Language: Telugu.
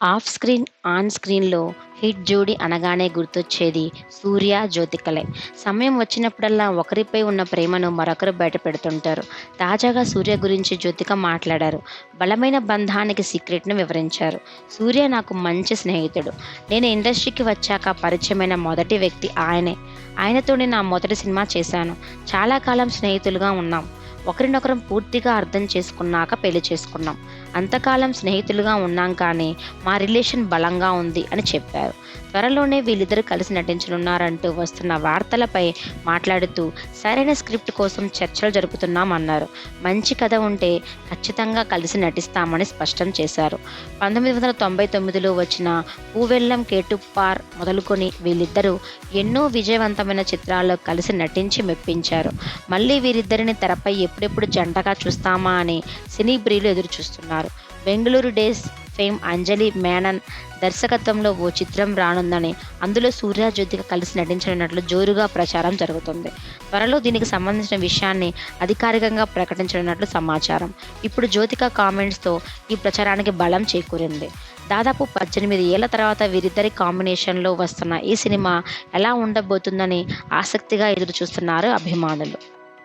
ఆఫ్ స్క్రీన్, ఆన్ స్క్రీన్‌లో హిట్ జోడీ అనగానే గుర్తొచ్చేది సూర్య, జ్యోతికలే. సమయం వచ్చినప్పుడల్లా ఒకరిపై ఉన్న ప్రేమను మరొకరు బయటపెడుతుంటారు. తాజాగా సూర్య గురించి జ్యోతిక మాట్లాడారు. బలమైన బంధానికి సీక్రెట్‌ని వివరించారు. సూర్య నాకు మంచి స్నేహితుడు. నేను ఇండస్ట్రీకి వచ్చాక పరిచయమైన మొదటి వ్యక్తి ఆయనే. ఆయనతోనే నా మొదటి సినిమా చేశాను. చాలా కాలం స్నేహితులుగా ఉన్నాం. ఒకరినొకరం పూర్తిగా అర్థం చేసుకున్నాక పెళ్లి చేసుకున్నాం. అంతకాలం స్నేహితులుగా ఉన్నాం కానీ మా రిలేషన్ బలంగా ఉంది అని చెప్పారు. త్వరలోనే వీళ్ళిద్దరూ కలిసి నటించనున్నారంటూ వస్తున్న వార్తలపై మాట్లాడుతూ సరైన స్క్రిప్ట్ కోసం చర్చలు జరుపుతున్నామన్నారు. మంచి కథ ఉంటే ఖచ్చితంగా కలిసి నటిస్తామని స్పష్టం చేశారు. 1999లో వచ్చిన పూవెల్లం కేటుప్పార్ మొదలుకొని వీళ్ళిద్దరూ ఎన్నో విజయవంతమైన చిత్రాల్లో కలిసి నటించి మెప్పించారు. మళ్ళీ వీరిద్దరిని తెరపై ఎప్పుడెప్పుడు జంటగా చూస్తామా అని సినీ ప్రియులు ఎదురుచూస్తున్నారు. బెంగళూరు డేస్ ఫేమ్ అంజలి మేనన్ దర్శకత్వంలో ఓ చిత్రం రానుందని, అందులో సూర్య, జ్యోతిక కలిసి నటించనున్నట్లు జోరుగా ప్రచారం జరుగుతుంది. త్వరలో దీనికి సంబంధించిన విషయాన్ని అధికారికంగా ప్రకటించనున్నట్లు సమాచారం. ఇప్పుడు జ్యోతిక కామెంట్స్తో ఈ ప్రచారానికి బలం చేకూరింది. దాదాపు 18 ఏళ్ల తర్వాత వీరిద్దరి కాంబినేషన్లో వస్తున్న ఈ సినిమా ఎలా ఉండబోతుందని ఆసక్తిగా ఎదురుచూస్తున్నారు అభిమానులు.